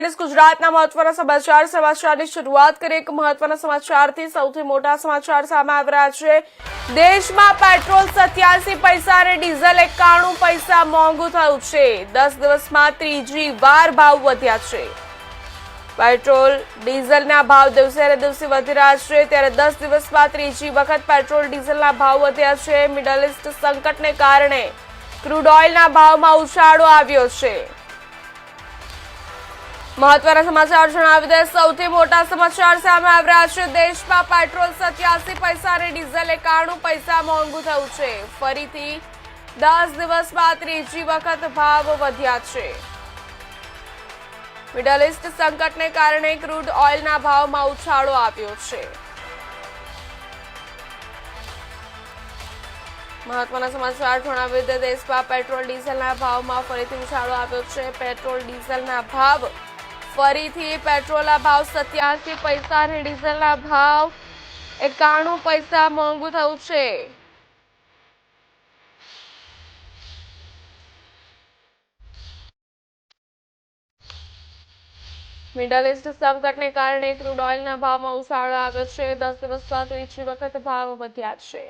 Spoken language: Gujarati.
ગુજરાતના મહત્વના સમાચારની શરૂઆત કરીએ એક મહત્વના સમાચારથી। સૌથી મોટા સમાચાર સામે આવી રહ્યા છે। દેશમાં પેટ્રોલ 87 પૈસા અને ડીઝલ 91 પૈસા મોંઘું થયું છે। 10 દિવસમાં ત્રીજી વાર ભાવ વધ્યા છે। પેટ્રોલ ડીઝલના ભાવ દિવસે ને દિવસે વધી રહ્યા છે, ત્યારે 10 દિવસમાં ત્રીજી વખત પેટ્રોલ ડીઝલના ભાવ વધ્યા છે। મિડલ ઈસ્ટ સંકટને કારણે ક્રૂડ ઓઇલના ભાવમાં ઉછાળો આવ્યો છે। મહત્વના સમાચાર જણાવી દે, સૌથી મોટા સમાચાર સામે આવી રહ્યા છે। દેશમાં પેટ્રોલ 87 પૈસા અને ડીઝલ 91 પૈસા મોંઘું થયું છે। ફરીથી 10 દિવસમાં ત્રીજી વખત ભાવ વધ્યા છે। મિડલ ઈસ્ટ સંકટને કારણે ક્રૂડ ઓઇલના ભાવમાં ઉછાળો આવ્યો છે। મહત્વના સમાચાર જણાવી દે, દેશમાં પેટ્રોલ ડીઝલના ભાવમાં ફરીથી ઉછાળો આવ્યો છે। પેટ્રોલ ડીઝલના ભાવ ફરીથી પેટ્રોલના ભાવ 87 પૈસા અને ડીઝલના ભાવ 91 પૈસા મોંઘું થયું છે। મિડલ ઈસ્ટ સંકટને કારણે ક્રૂડ ઓઇલના ભાવમાં ઉછાળો આવ્યો છે। 10 દિવસમાં ત્રીજી વખત ભાવ વધ્યા છે।